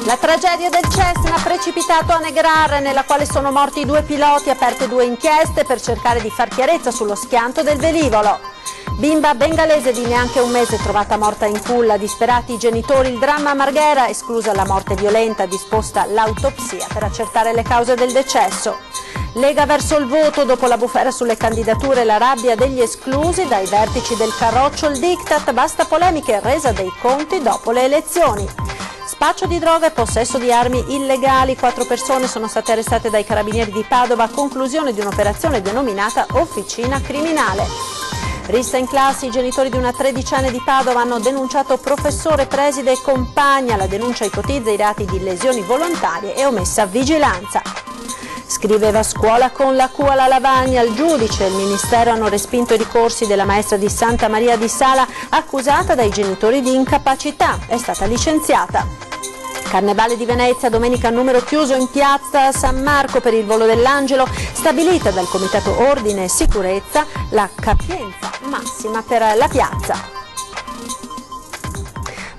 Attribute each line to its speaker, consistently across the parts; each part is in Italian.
Speaker 1: La tragedia del Cessna precipitato a Negrar, nella quale sono morti 2 piloti, aperte 2 inchieste per cercare di far chiarezza sullo schianto del velivolo. Bimba bengalese di neanche un mese trovata morta in culla, disperati i genitori, il dramma a Marghera, esclusa la morte violenta, disposta l'autopsia per accertare le cause del decesso. Lega verso il voto, dopo la bufera sulle candidature e la rabbia degli esclusi, dai vertici del Carroccio il diktat, basta polemiche e resa dei conti dopo le elezioni. Spaccio di droga e possesso di armi illegali, 4 persone sono state arrestate dai carabinieri di Padova a conclusione di un'operazione denominata Officina Criminale. Rissa in classe, i genitori di una 13enne di Padova hanno denunciato professore, preside e compagna. La denuncia ipotizza i reati di lesioni volontarie e omessa vigilanza. Scriveva scuola con la Q alla lavagna, il giudice e il ministero hanno respinto i ricorsi della maestra di Santa Maria di Sala, accusata dai genitori di incapacità. È stata licenziata. Carnevale di Venezia, domenica a numero chiuso in piazza San Marco per il volo dell'Angelo, stabilita dal Comitato Ordine e Sicurezza la capienza massima per la piazza.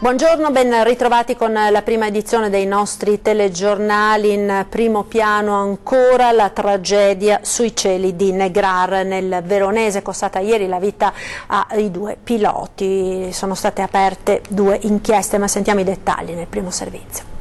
Speaker 1: Buongiorno, ben ritrovati con la prima edizione dei nostri telegiornali. In primo piano ancora la tragedia sui cieli di Negrar nel Veronese, costata ieri la vita ai 2 piloti. Sono state aperte 2 inchieste, ma sentiamo i dettagli nel primo servizio.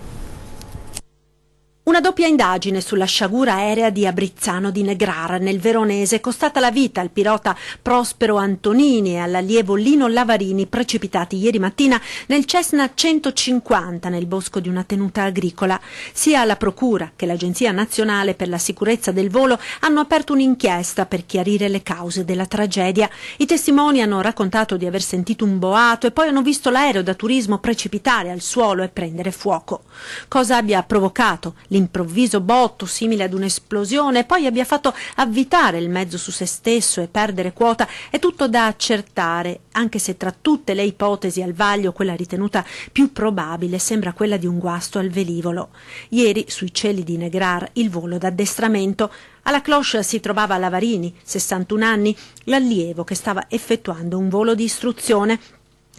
Speaker 1: Una doppia indagine sulla sciagura aerea di Abrizzano di Negrar nel Veronese, costata la vita al pilota Prospero Antonini e all'allievo Lino Lavarini, precipitati ieri mattina nel Cessna 150 nel bosco di una tenuta agricola. Sia la Procura che l'Agenzia Nazionale per la Sicurezza del Volo hanno aperto un'inchiesta per chiarire le cause della tragedia. I testimoni hanno raccontato di aver sentito un boato e poi hanno visto l'aereo da turismo precipitare al suolo e prendere fuoco. Cosa abbia provocato l'improvviso botto simile ad un'esplosione e poi abbia fatto avvitare il mezzo su se stesso e perdere quota è tutto da accertare, anche se tra tutte le ipotesi al vaglio quella ritenuta più probabile sembra quella di un guasto al velivolo. Ieri sui cieli di Negrar il volo d'addestramento. Alla cloche si trovava Lavarini, 61 anni, l'allievo che stava effettuando un volo di istruzione.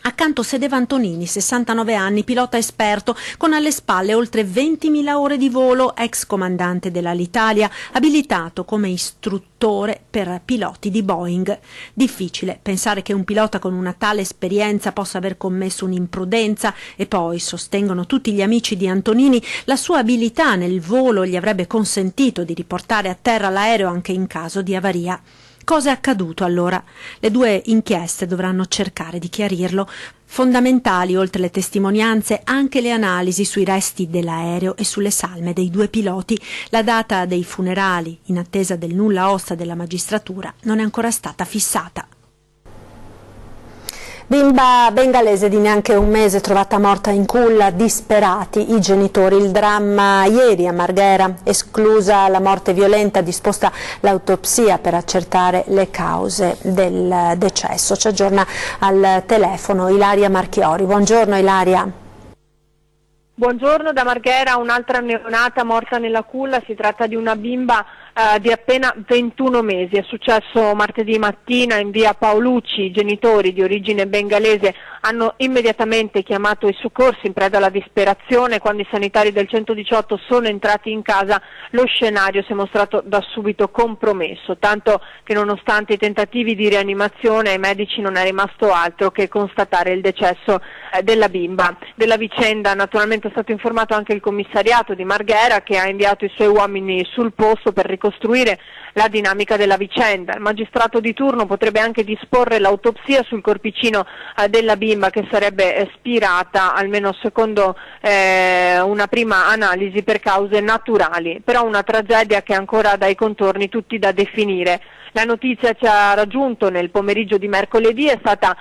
Speaker 1: Accanto sedeva Antonini, 69 anni, pilota esperto, con alle spalle oltre 20.000 ore di volo, ex comandante dell'Alitalia, abilitato come istruttore per piloti di Boeing. Difficile pensare che un pilota con una tale esperienza possa aver commesso un'imprudenza e poi, sostengono tutti gli amici di Antonini, la sua abilità nel volo gli avrebbe consentito di riportare a terra l'aereo anche in caso di avaria. Cosa è accaduto allora? Le 2 inchieste dovranno cercare di chiarirlo. Fondamentali, oltre le testimonianze, anche le analisi sui resti dell'aereo e sulle salme dei 2 piloti. La data dei funerali, in attesa del nulla osta della magistratura, non è ancora stata fissata. Bimba bengalese di neanche un mese trovata morta in culla, disperati i genitori. Il dramma ieri a Marghera, esclusa la morte violenta, disposta l'autopsia per accertare le cause del decesso. Ci aggiorna al telefono Ilaria Marchiori. Buongiorno Ilaria.
Speaker 2: Buongiorno, da Marghera un'altra neonata morta nella culla, si tratta di una bimba di appena 21 mesi, è successo martedì mattina in via Paolucci. I genitori di origine bengalese hanno immediatamente chiamato i soccorsi in preda alla disperazione. Quando i sanitari del 118 sono entrati in casa lo scenario si è mostrato da subito compromesso, tanto che nonostante i tentativi di rianimazione ai medici non è rimasto altro che constatare il decesso della bimba. Della vicenda naturalmente è stato informato anche il commissariato di Marghera, che ha inviato i suoi uomini sul posto per ricostruire la dinamica della vicenda. Il magistrato di turno potrebbe anche disporre l'autopsia sul corpicino della bimba, che sarebbe spirata, almeno secondo una prima analisi, per cause naturali. Però una tragedia che ancora ha dai contorni tutti da definire. La notizia ci ha raggiunto nel pomeriggio di mercoledì, è stata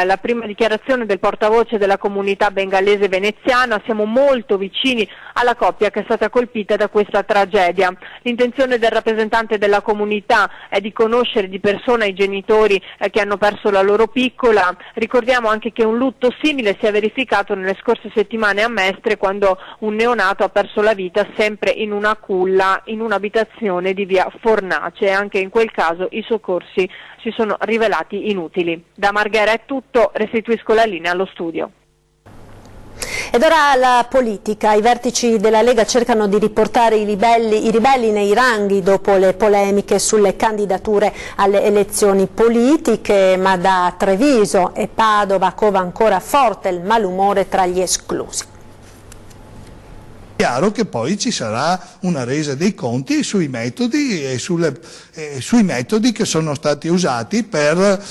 Speaker 2: la prima dichiarazione del portavoce della comunità bengalese veneziana. Siamo molto vicini alla coppia che è stata colpita da questa tragedia. L'intenzione del rappresentante della comunità è di conoscere di persona i genitori che hanno perso la loro piccola. Ricordiamo anche che un lutto simile si è verificato nelle scorse settimane a Mestre, quando un neonato ha perso la vita sempre in una culla in un'abitazione di via Fornace. Anche in quel caso i soccorsi si sono rivelati inutili. Da Marghera è tutto, restituisco la linea allo studio.
Speaker 1: Ed ora la politica. I vertici della Lega cercano di riportare i ribelli nei ranghi dopo le polemiche sulle candidature alle elezioni politiche, ma da Treviso e Padova cova ancora forte il malumore tra gli esclusi.
Speaker 3: È chiaro che poi ci sarà una resa dei conti sui metodi e sui metodi che sono stati usati per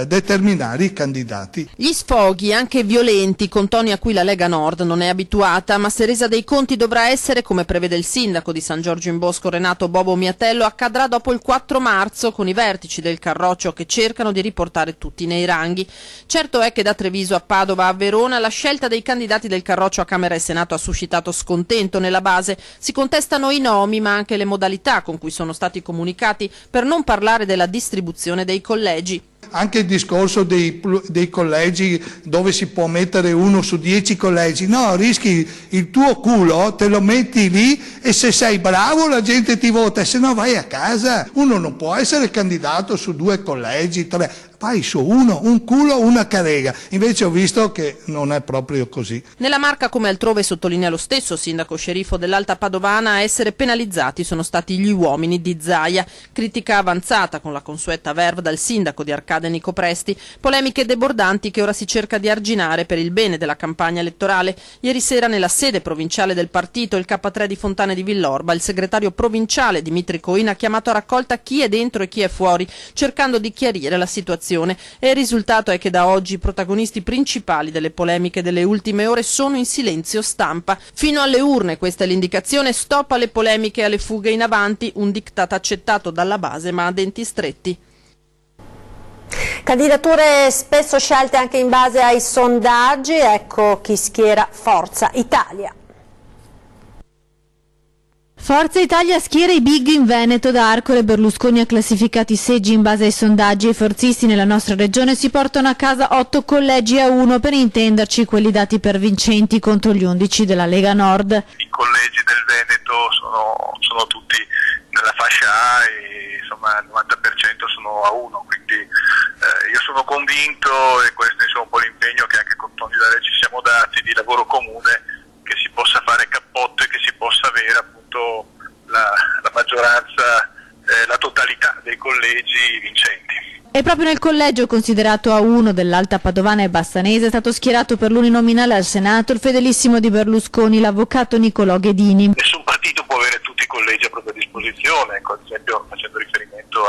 Speaker 3: determinare i candidati.
Speaker 4: Gli sfoghi, anche violenti, con toni a cui la Lega Nord non è abituata, ma se resa dei conti dovrà essere, come prevede il sindaco di San Giorgio in Bosco Renato Bobo Miatello, accadrà dopo il 4 marzo con i vertici del Carroccio che cercano di riportare tutti nei ranghi. Certo è che da Treviso a Padova a Verona la scelta dei candidati del Carroccio a Camera e Senato ha suscitato scontento nella base. Si contestano i nomi ma anche le modalità con cui sono stati comunicati, per non parlare della distribuzione dei collegi.
Speaker 3: Anche il discorso dei collegi dove si può mettere 1 su 10 collegi, no, rischi il tuo culo, te lo metti lì e se sei bravo la gente ti vota, se no vai a casa. Uno non può essere candidato su 2 collegi, 3, vai su uno, un culo, una carega. Invece ho visto che non è proprio così.
Speaker 4: Nella Marca come altrove, sottolinea lo stesso sindaco sceriffo dell'Alta Padovana, a essere penalizzati sono stati gli uomini di Zaia. Critica avanzata con la consueta verve dal sindaco di Arcade Nico Presti, polemiche debordanti che ora si cerca di arginare per il bene della campagna elettorale. Ieri sera nella sede provinciale del partito, il K3 di Fontane di Villorba, il segretario provinciale Dimitri Coin ha chiamato a raccolta chi è dentro e chi è fuori, cercando di chiarire la situazione. E il risultato è che da oggi i protagonisti principali delle polemiche delle ultime ore sono in silenzio stampa. Fino alle urne, questa è l'indicazione: stop alle polemiche e alle fughe in avanti, un diktat accettato dalla base ma a denti stretti.
Speaker 1: Candidature spesso scelte anche in base ai sondaggi, ecco chi schiera Forza Italia.
Speaker 5: Forza Italia schiera i big in Veneto. Da Arcore Berlusconi ha classificato i seggi in base ai sondaggi e i forzisti nella nostra regione si portano a casa 8 collegi a 1, per intenderci quelli dati per vincenti contro gli 11 della Lega Nord.
Speaker 6: I collegi del Veneto sono tutti nella fascia A e insomma il 90% sono a 1, quindi io sono convinto, e questo è un po' l'impegno che anche con Toni D'Arè ci siamo dati, di lavoro comune, che si possa fare cappotto e che si possa avere appunto la maggioranza, la totalità dei collegi vincenti.
Speaker 5: E proprio nel collegio considerato A1 dell'Alta Padovana e Bassanese è stato schierato per l'uninominale al Senato il fedelissimo di Berlusconi, l'avvocato Nicolò Ghedini.
Speaker 6: Nessun partito può avere tutti i collegi a propria disposizione, ecco, ad esempio facendo riferimento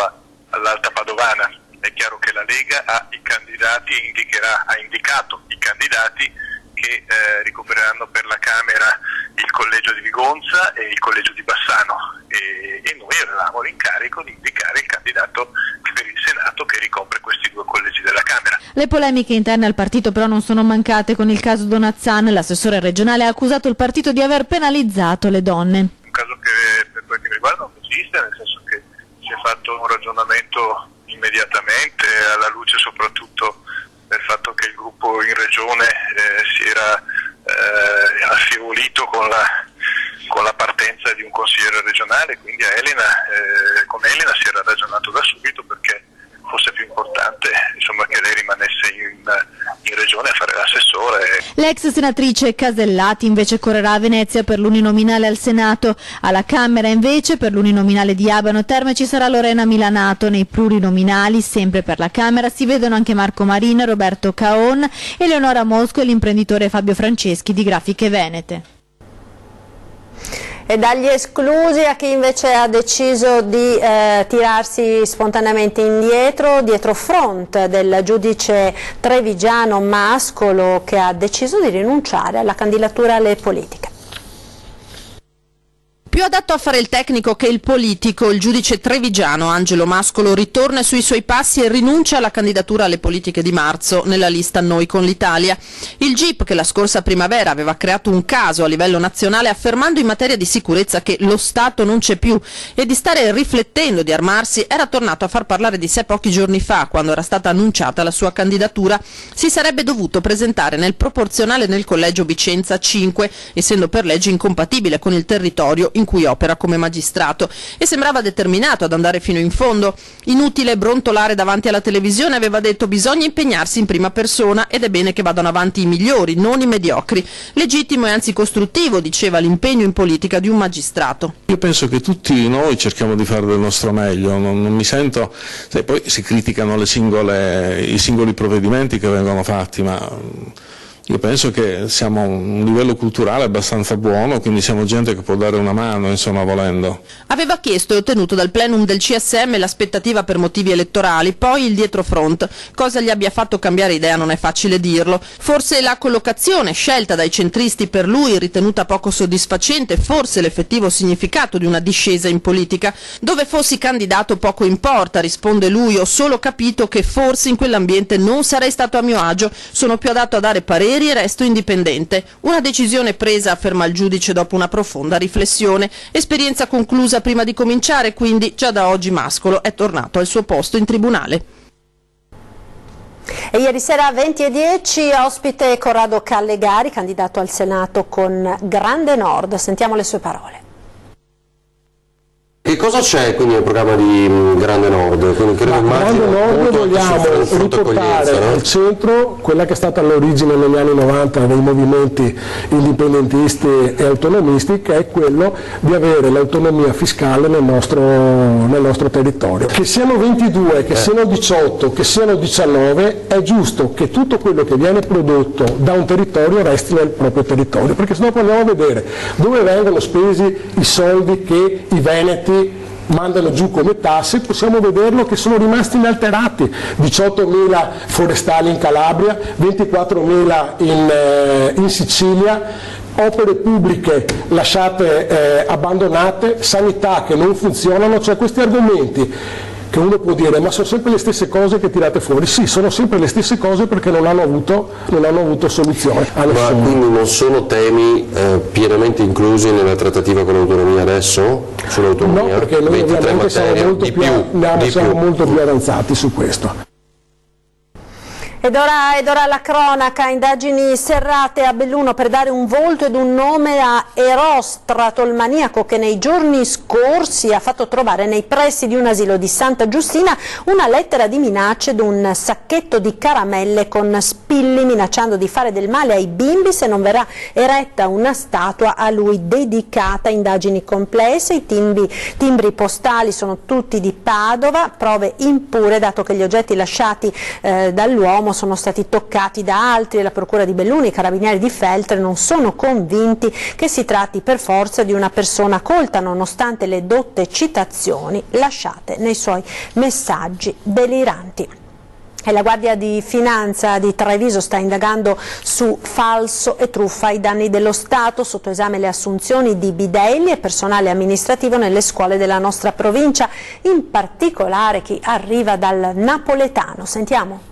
Speaker 6: all'Alta Padovana. È chiaro che la Lega ha i candidati e ha indicato i candidati che ricopriranno per la Camera il collegio di Vigonza e il collegio di Bassano e noi avevamo l'incarico di indicare il candidato per il Senato che ricopre questi 2 collegi della Camera.
Speaker 5: Le polemiche interne al partito però non sono mancate. Con il caso Donazzan, l'assessore regionale ha accusato il partito di aver penalizzato le donne.
Speaker 6: Un caso che per quel che mi riguarda non esiste, nel senso che si è fatto un ragionamento immediatamente, alla luce soprattutto del fatto che il gruppo in regione si era affievolito con la partenza di un consigliere regionale, quindi con Elena si era ragionato da subito perché fosse più importante insomma, che lei rimanesse in regione a fare l'assessore.
Speaker 5: L'ex senatrice Casellati invece correrà a Venezia per l'uninominale al Senato. Alla Camera invece per l'uninominale di Abano Terme ci sarà Lorena Milanato. Nei plurinominali sempre per la Camera si vedono anche Marco Marina, Roberto Caon, Eleonora Mosco e l'imprenditore Fabio Franceschi di Grafiche Venete.
Speaker 1: E dagli esclusi a chi invece ha deciso di tirarsi spontaneamente indietro, dietro front del giudice trevigiano Mascolo, che ha deciso di rinunciare alla candidatura alle politiche.
Speaker 4: Più adatto a fare il tecnico che il politico, il giudice trevigiano Angelo Mascolo ritorna sui suoi passi e rinuncia alla candidatura alle politiche di marzo nella lista Noi con l'Italia. Il GIP, che la scorsa primavera aveva creato un caso a livello nazionale affermando in materia di sicurezza che lo Stato non c'è più e di stare riflettendo di armarsi, era tornato a far parlare di sé pochi giorni fa, quando era stata annunciata la sua candidatura. Si sarebbe dovuto presentare nel proporzionale nel collegio Vicenza 5, essendo per legge incompatibile con il territorio in cui opera come magistrato, e sembrava determinato ad andare fino in fondo. Inutile brontolare davanti alla televisione, aveva detto: bisogna impegnarsi in prima persona ed è bene che vadano avanti i migliori, non i mediocri. Legittimo e anzi costruttivo, diceva, l'impegno in politica di un magistrato.
Speaker 7: Io penso che tutti noi cerchiamo di fare del nostro meglio, non mi sento, poi si criticano i singoli provvedimenti che vengono fatti, ma io penso che siamo a un livello culturale abbastanza buono, quindi siamo gente che può dare una mano, insomma, volendo.
Speaker 4: Aveva chiesto e ottenuto dal plenum del CSM l'aspettativa per motivi elettorali, poi il dietrofront. Cosa gli abbia fatto cambiare idea non è facile dirlo. Forse la collocazione scelta dai centristi per lui ritenuta poco soddisfacente, forse l'effettivo significato di una discesa in politica. Dove fossi candidato poco importa, risponde lui, ho solo capito che forse in quell'ambiente non sarei stato a mio agio, sono più adatto a dare pareri e resto indipendente. Una decisione presa, afferma il giudice, dopo una profonda riflessione. Esperienza conclusa prima di cominciare, quindi già da oggi Mascolo è tornato al suo posto in tribunale.
Speaker 1: E ieri sera 20:10 ospite Corrado Callegari, candidato al Senato con Grande Nord. Sentiamo le sue parole.
Speaker 8: Che cosa c'è quindi nel programma di Grande Nord?
Speaker 9: Grande Nord vogliamo riportare al centro quella che è stata l'origine negli anni 90 dei movimenti indipendentisti e autonomisti, che è quello di avere l'autonomia fiscale nel nostro territorio. Che siano 22, che siano 18, che siano 19, è giusto che tutto quello che viene prodotto da un territorio resti nel proprio territorio, perché sennò poi andiamo a vedere dove vengono spesi i soldi che i veneti mandano giù come tasse. Possiamo vederlo che sono rimasti inalterati: 18.000 forestali in Calabria, 24.000 in Sicilia, opere pubbliche lasciate abbandonate, sanità che non funzionano. Cioè, questi argomenti che uno può dire ma sono sempre le stesse cose che tirate fuori, sì, sono sempre le stesse cose perché non hanno avuto soluzione.
Speaker 8: Ma quindi non sono temi pienamente inclusi nella trattativa con l'autonomia adesso? Sull'autonomia?
Speaker 9: No, perché noi ovviamente siamo molto più avanzati su questo.
Speaker 1: Ed ora la cronaca, indagini serrate a Belluno per dare un volto ed un nome a Erostrato, il maniaco che nei giorni scorsi ha fatto trovare nei pressi di un asilo di Santa Giustina una lettera di minacce ed un sacchetto di caramelle con spilli, minacciando di fare del male ai bimbi se non verrà eretta una statua a lui dedicata. Indagini complesse, i timbri postali sono tutti di Padova, prove impure dato che gli oggetti lasciati dall'uomo sono stati toccati da altri e la procura di Belluno e i carabinieri di Feltre non sono convinti che si tratti per forza di una persona colta, nonostante le dotte citazioni lasciate nei suoi messaggi deliranti. E la Guardia di Finanza di Treviso sta indagando su falso e truffa ai danni dello Stato, sotto esame le assunzioni di bidelli e personale amministrativo nelle scuole della nostra provincia, in particolare chi arriva dal napoletano. Sentiamo.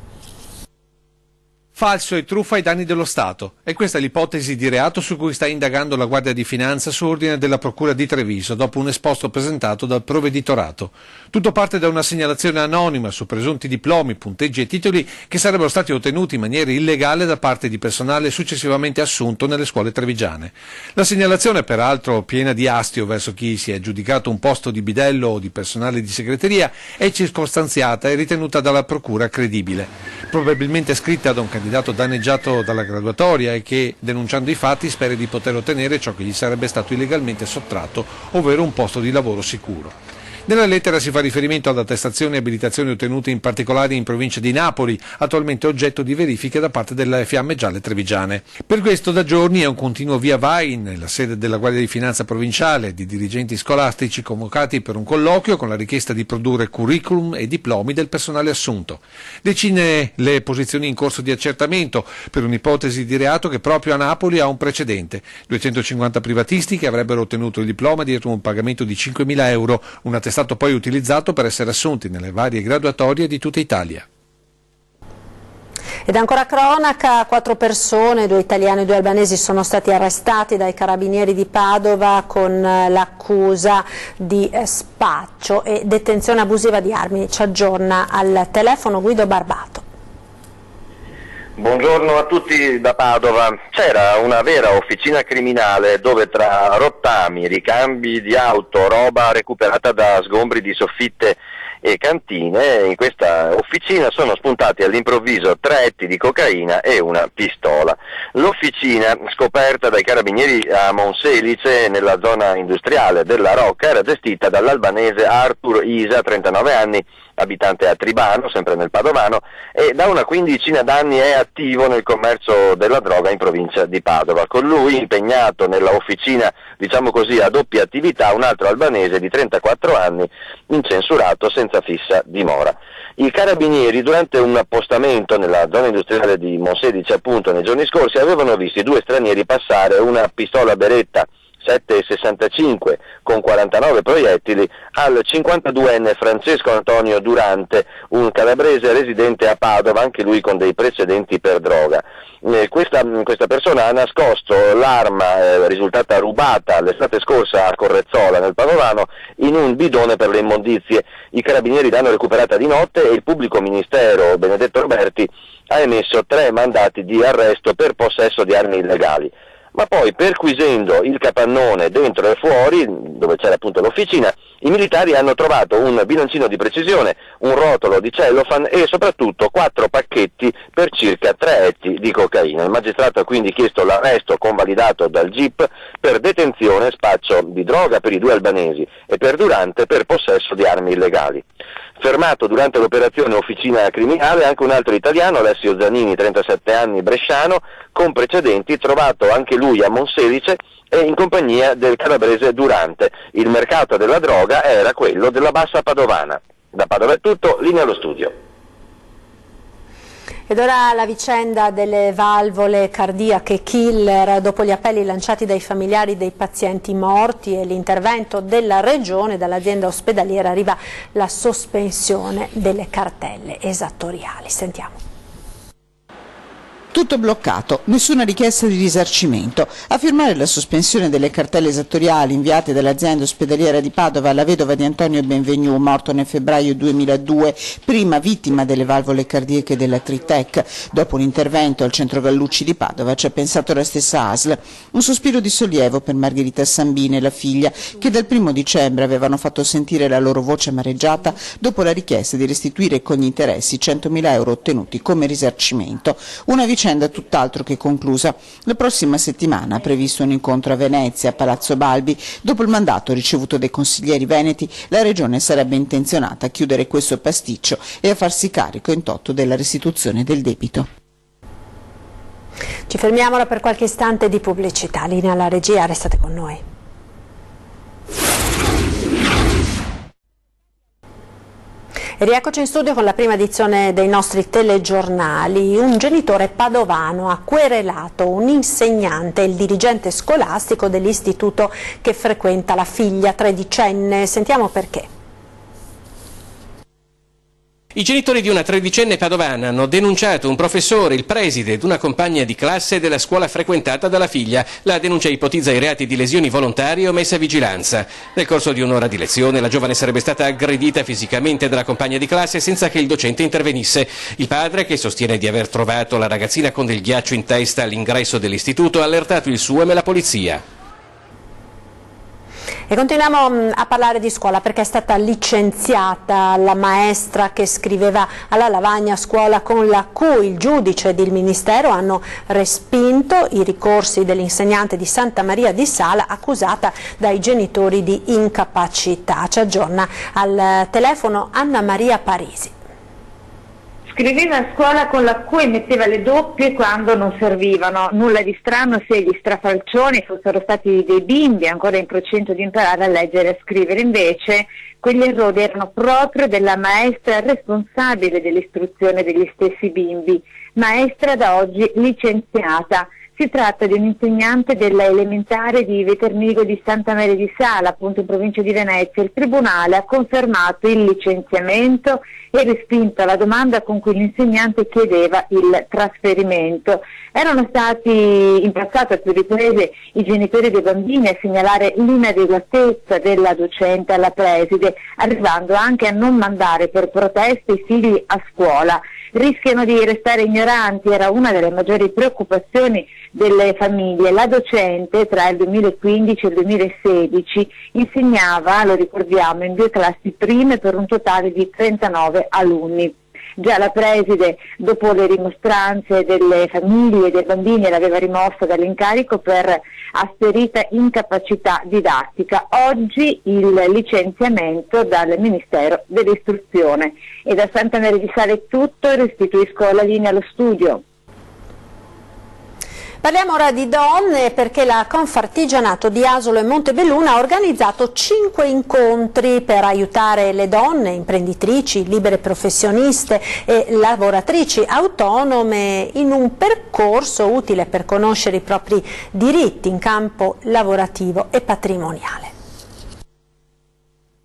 Speaker 10: Falso e truffa ai danni dello Stato. E questa è l'ipotesi di reato su cui sta indagando la Guardia di Finanza su ordine della Procura di Treviso, dopo un esposto presentato dal Provveditorato. Tutto parte da una segnalazione anonima su presunti diplomi, punteggi e titoli che sarebbero stati ottenuti in maniera illegale da parte di personale successivamente assunto nelle scuole trevigiane. La segnalazione, peraltro piena di astio verso chi si è aggiudicato un posto di bidello o di personale di segreteria, è circostanziata e ritenuta dalla Procura credibile. Probabilmente scritta da un candidato danneggiato dalla graduatoria e che, denunciando i fatti, spera di poter ottenere ciò che gli sarebbe stato illegalmente sottratto, ovvero un posto di lavoro sicuro. Nella lettera si fa riferimento ad attestazioni e abilitazioni ottenute in particolare in provincia di Napoli, attualmente oggetto di verifiche da parte delle Fiamme Gialle trevigiane. Per questo da giorni è un continuo via vai nella sede della Guardia di Finanza provinciale di dirigenti scolastici convocati per un colloquio con la richiesta di produrre curriculum e diplomi del personale assunto. Decine le posizioni in corso di accertamento per un'ipotesi di reato che proprio a Napoli ha un precedente. 250 privatisti che avrebbero ottenuto il diploma dietro un pagamento di 5.000 euro, un attestato poi utilizzato per essere assunti nelle varie graduatorie di tutta Italia.
Speaker 1: Ed ancora cronaca, 4 persone, 2 italiani e 2 albanesi sono stati arrestati dai carabinieri di Padova con l'accusa di spaccio e detenzione abusiva di armi. Ci aggiorna al telefono Guido Barbato.
Speaker 11: Buongiorno a tutti da Padova. C'era una vera officina criminale dove tra rottami, ricambi di auto, roba recuperata da sgombri di soffitte e cantine, in questa officina sono spuntati all'improvviso 3 etti di cocaina e una pistola. L'officina, scoperta dai carabinieri a Monselice nella zona industriale della Rocca, era gestita dall'albanese Arthur Isa, 39 anni, abitante a Tribano, sempre nel Padovano, e da una quindicina d'anni è attivo nel commercio della droga in provincia di Padova. Con lui, impegnato nella officina, diciamo così, a doppia attività, un altro albanese di 34 anni, incensurato senza fissa dimora. I carabinieri, durante un appostamento nella zona industriale di Monselice, appunto, nei giorni scorsi, avevano visto i 2 stranieri passare una pistola Beretta 7,65 con 49 proiettili al 52enne Francesco Antonio Durante, un calabrese residente a Padova, anche lui con dei precedenti per droga. Questa persona ha nascosto l'arma risultata rubata l'estate scorsa a Correzzola nel Padovano in un bidone per le immondizie. I carabinieri l'hanno recuperata di notte e il pubblico ministero Benedetto Roberti ha emesso 3 mandati di arresto per possesso di armi illegali. Ma poi, perquisendo il capannone dentro e fuori, dove c'era appunto l'officina, i militari hanno trovato un bilancino di precisione, un rotolo di cellophane e soprattutto 4 pacchetti per circa 3 etti di cocaina. Il magistrato ha quindi chiesto l'arresto convalidato dal GIP per detenzione e spaccio di droga per i 2 albanesi e per Durante per possesso di armi illegali. Fermato durante l'operazione officina criminale anche un altro italiano, Alessio Zanini, 37 anni, bresciano, con precedenti, trovato anche lui a Monselice e in compagnia del calabrese Durante. Il mercato della droga era quello della Bassa Padovana. Da Padova è tutto, linea allo studio.
Speaker 1: Ed ora la vicenda delle valvole cardiache killer. Dopo gli appelli lanciati dai familiari dei pazienti morti e l'intervento della Regione, dall'azienda ospedaliera arriva la sospensione delle cartelle esattoriali. Sentiamo.
Speaker 12: Tutto bloccato, nessuna richiesta di risarcimento. A firmare la sospensione delle cartelle esattoriali inviate dall'azienda ospedaliera di Padova alla vedova di Antonio Benvenu, morto nel febbraio 2002, prima vittima delle valvole cardiache della Tritec. Dopo un intervento al centro Gallucci di Padova ci ha pensato la stessa ASL. Un sospiro di sollievo per Margherita Sambini e la figlia, che dal 1° dicembre avevano fatto sentire la loro voce amareggiata dopo la richiesta di restituire con gli interessi 100.000 euro ottenuti come risarcimento. Una vicenda tutt'altro che conclusa. La prossima settimana ha previsto un incontro a Venezia, a Palazzo Balbi. Dopo il mandato ricevuto dai consiglieri veneti, la Regione sarebbe intenzionata a chiudere questo pasticcio e a farsi carico in toto della restituzione del debito.
Speaker 1: Ci fermiamo ora per qualche istante di pubblicità. Linea alla regia, restate con noi. E rieccoci in studio con la prima edizione dei nostri telegiornali. Un genitore padovano ha querelato un insegnante e il dirigente scolastico dell'istituto che frequenta la figlia tredicenne. Sentiamo perché.
Speaker 13: I genitori di una tredicenne padovana hanno denunciato un professore, il preside ed una compagna di classe della scuola frequentata dalla figlia. La denuncia ipotizza i reati di lesioni volontarie e omessa vigilanza. Nel corso di un'ora di lezione la giovane sarebbe stata aggredita fisicamente dalla compagna di classe senza che il docente intervenisse. Il padre, che sostiene di aver trovato la ragazzina con del ghiaccio in testa all'ingresso dell'istituto, ha allertato il SUEM e la polizia.
Speaker 1: E continuiamo a parlare di scuola perché è stata licenziata la maestra che scriveva alla lavagna a scuola, con la cui il giudice ed il Ministero hanno respinto i ricorsi dell'insegnante di Santa Maria di Sala accusata dai genitori di incapacità. Ci aggiorna al telefono Anna Maria Parisi.
Speaker 14: Scriveva a scuola con la cui metteva le doppie quando non servivano. Nulla di strano se gli strafalcioni fossero stati dei bimbi ancora in procinto di imparare a leggere e a scrivere. Invece quegli errori erano proprio della maestra responsabile dell'istruzione degli stessi bimbi, maestra da oggi licenziata. Si tratta di un insegnante della elementare di Veternigo di Santa Maria di Sala, appunto in provincia di Venezia. Il tribunale ha confermato il licenziamento e respinto la domanda con cui l'insegnante chiedeva il trasferimento. Erano stati in passato a più riprese i genitori dei bambini a segnalare l'inadeguatezza della docente alla preside, arrivando anche a non mandare per proteste i figli a scuola. rischiano di restare ignoranti, era una delle maggiori preoccupazioni delle famiglie. La docente tra il 2015 e il 2016 insegnava, lo ricordiamo, in 2 classi prime per un totale di 39 alunni. Già la preside, dopo le rimostranze delle famiglie e dei bambini, l'aveva rimossa dall'incarico per asserita incapacità didattica. Oggi il licenziamento dal Ministero dell'Istruzione. E da Santa Maria di Sale è tutto, restituisco la linea allo studio.
Speaker 1: Parliamo ora di donne perché la Confartigianato di Asolo e Montebelluna ha organizzato 5 incontri per aiutare le donne, imprenditrici, libere professioniste e lavoratrici autonome in un percorso utile per conoscere i propri diritti in campo lavorativo e patrimoniale.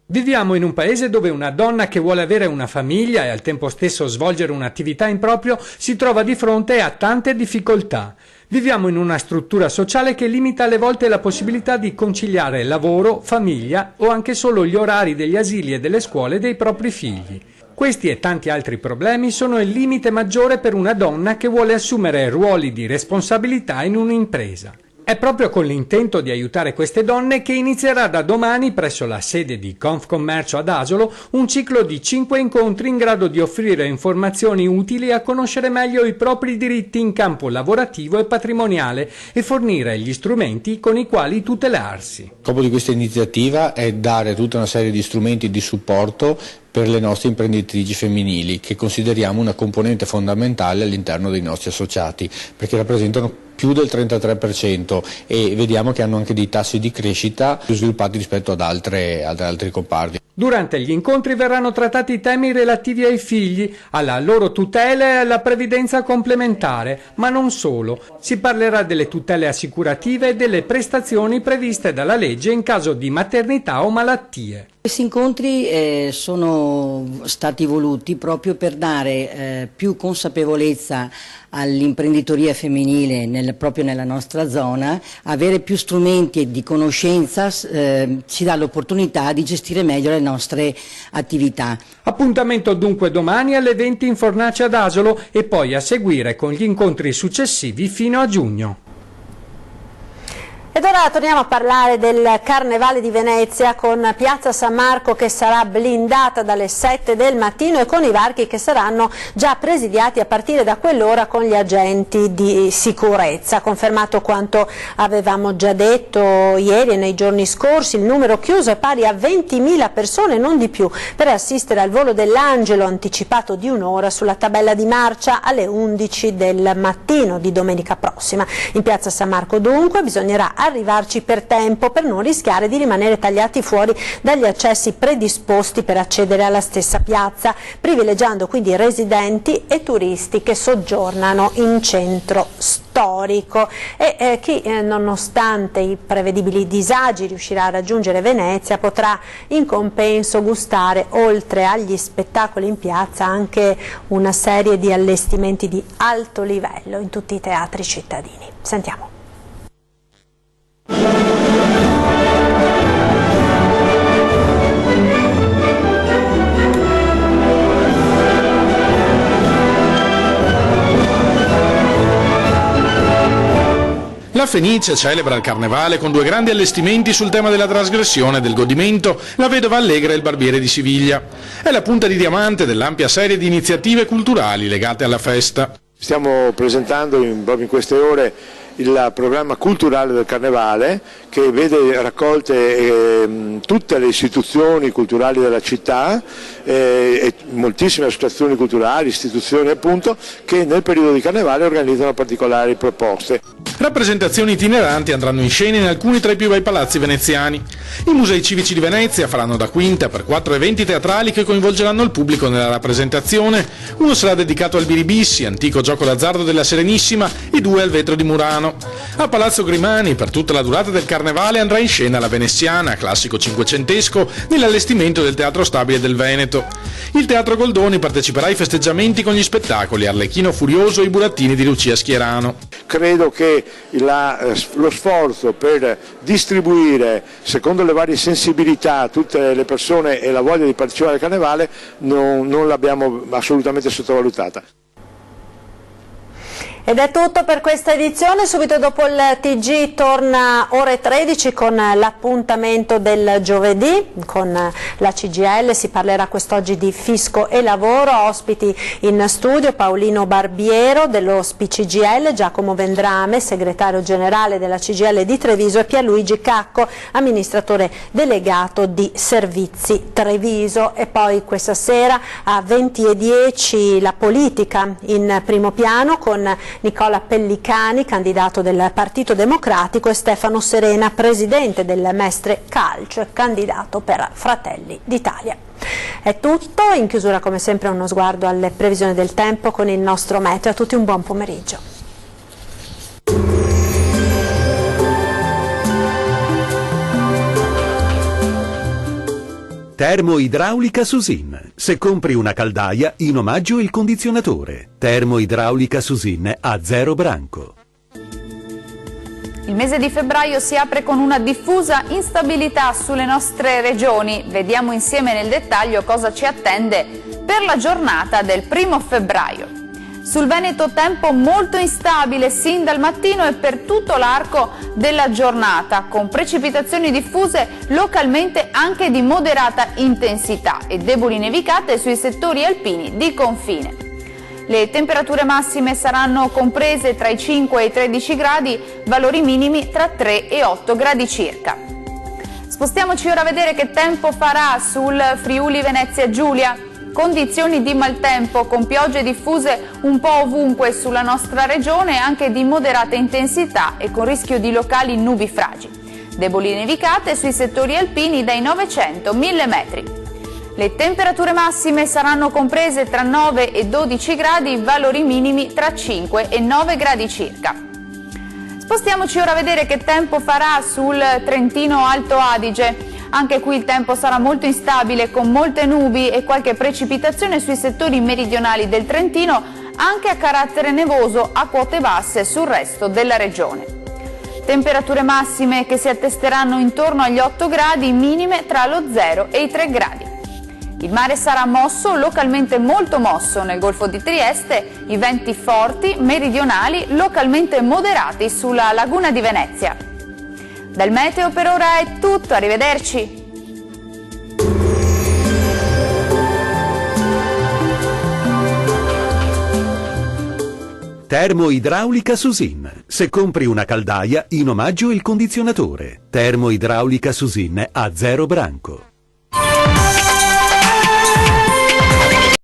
Speaker 15: Viviamo in un paese dove una donna che vuole avere una famiglia e al tempo stesso svolgere un'attività in proprio si trova di fronte a tante difficoltà. Viviamo in una struttura sociale che limita alle volte la possibilità di conciliare lavoro, famiglia o anche solo gli orari degli asili e delle scuole dei propri figli. Questi e tanti altri problemi sono il limite maggiore per una donna che vuole assumere ruoli di responsabilità in un'impresa. È proprio con l'intento di aiutare queste donne che inizierà da domani presso la sede di Confcommercio ad Asolo un ciclo di 5 incontri in grado di offrire informazioni utili a conoscere meglio i propri diritti in campo lavorativo e patrimoniale e fornire gli strumenti con i quali tutelarsi.
Speaker 16: Lo scopo di questa iniziativa è dare tutta una serie di strumenti di supporto per le nostre imprenditrici femminili, che consideriamo una componente fondamentale all'interno dei nostri associati, perché rappresentano più del 33% e vediamo che hanno anche dei tassi di crescita più sviluppati rispetto ad altri comparti.
Speaker 15: Durante gli incontri verranno trattati temi relativi ai figli, alla loro tutela e alla previdenza complementare, ma non solo. Si parlerà delle tutele assicurative e delle prestazioni previste dalla legge in caso di maternità o malattie.
Speaker 17: Questi incontri sono stati voluti proprio per dare più consapevolezza all'imprenditoria femminile proprio nella nostra zona, avere più strumenti di conoscenza ci dà l'opportunità di gestire meglio le nostre attività.
Speaker 15: Appuntamento dunque domani alle 20 in Fornace ad Asolo e poi a seguire con gli incontri successivi fino a giugno.
Speaker 1: Ed ora torniamo a parlare del Carnevale di Venezia con Piazza San Marco che sarà blindata dalle 7 del mattino e con i varchi che saranno già presidiati a partire da quell'ora con gli agenti di sicurezza. Confermato quanto avevamo già detto ieri e nei giorni scorsi, il numero chiuso è pari a 20.000 persone, non di più, per assistere al volo dell'Angelo anticipato di un'ora sulla tabella di marcia alle 11 del mattino di domenica prossima. In Piazza San Marco dunque bisognerà arrivarci per tempo per non rischiare di rimanere tagliati fuori dagli accessi predisposti per accedere alla stessa piazza, privilegiando quindi residenti e turisti che soggiornano in centro storico e chi nonostante i prevedibili disagi riuscirà a raggiungere Venezia potrà in compenso gustare oltre agli spettacoli in piazza anche una serie di allestimenti di alto livello in tutti i teatri cittadini. Sentiamo.
Speaker 18: La Fenice celebra il Carnevale con 2 grandi allestimenti sul tema della trasgressione e del godimento, la Vedova Allegra e il Barbiere di Siviglia. È la punta di diamante dell'ampia serie di iniziative culturali legate alla festa.
Speaker 19: Stiamo presentando proprio in queste ore il programma culturale del Carnevale che vede raccolte tutte le istituzioni culturali della città e moltissime associazioni culturali, istituzioni appunto, che nel periodo di Carnevale organizzano particolari proposte.
Speaker 18: Rappresentazioni itineranti andranno in scena in alcuni tra i più bei palazzi veneziani. I musei civici di Venezia faranno da quinta per 4 eventi teatrali che coinvolgeranno il pubblico nella rappresentazione. Uno sarà dedicato al Biribissi, antico gioco d'azzardo della Serenissima, e 2 al Vetro di Murano. Milano. A Palazzo Grimani, per tutta la durata del carnevale, andrà in scena La Veneziana, classico cinquecentesco, nell'allestimento del Teatro Stabile del Veneto. Il Teatro Goldoni parteciperà ai festeggiamenti con gli spettacoli Arlecchino Furioso e i burattini di Lucia Schierano.
Speaker 19: Credo che lo sforzo per distribuire, secondo le varie sensibilità, tutte le persone e la voglia di partecipare al carnevale non l'abbiamo assolutamente sottovalutata.
Speaker 1: Ed è tutto per questa edizione, subito dopo il TG torna ore 13 con l'appuntamento del giovedì con la CGIL, si parlerà quest'oggi di fisco e lavoro, ospiti in studio Paolino Barbiero dello SPCGIL, Giacomo Vendrame, segretario generale della CGIL di Treviso e Pierluigi Cacco, amministratore delegato di Servizi Treviso. E poi questa sera a 20:10 la politica in primo piano con Nicola Pellicani, candidato del Partito Democratico, e Stefano Serena, presidente del Mestre Calcio e candidato per Fratelli d'Italia. È tutto, in chiusura come sempre uno sguardo alle previsioni del tempo con il nostro meteo. A tutti un buon pomeriggio.
Speaker 20: Termoidraulica Susin. Se compri una caldaia, in omaggio il condizionatore. Termoidraulica Susin a 0 branco.
Speaker 21: Il mese di febbraio si apre con una diffusa instabilità sulle nostre regioni. Vediamo insieme nel dettaglio cosa ci attende per la giornata del 1° febbraio. Sul Veneto tempo molto instabile sin dal mattino e per tutto l'arco della giornata, con precipitazioni diffuse localmente anche di moderata intensità e deboli nevicate sui settori alpini di confine. Le temperature massime saranno comprese tra i 5 e i 13 gradi, valori minimi tra 3 e 8 gradi circa. Spostiamoci ora a vedere che tempo farà sul Friuli Venezia Giulia. Condizioni di maltempo con piogge diffuse un po' ovunque sulla nostra regione, anche di moderata intensità e con rischio di locali nubifragi. Deboli nevicate sui settori alpini dai 900 1000 metri. Le temperature massime saranno comprese tra 9 e 12 gradi, valori minimi tra 5 e 9 gradi circa. Spostiamoci ora a vedere che tempo farà sul Trentino Alto Adige. Anche qui il tempo sarà molto instabile con molte nubi e qualche precipitazione sui settori meridionali del Trentino, anche a carattere nevoso a quote basse sul resto della regione. Temperature massime che si attesteranno intorno agli 8 gradi, minime tra lo 0 e i 3 gradi. Il mare sarà mosso, localmente molto mosso nel Golfo di Trieste, i venti forti, meridionali, localmente moderati sulla laguna di Venezia. Dal meteo per ora è tutto, arrivederci.
Speaker 20: Termoidraulica Susin. Se compri una caldaia, in omaggio il condizionatore. Termoidraulica Susin a 0 branco.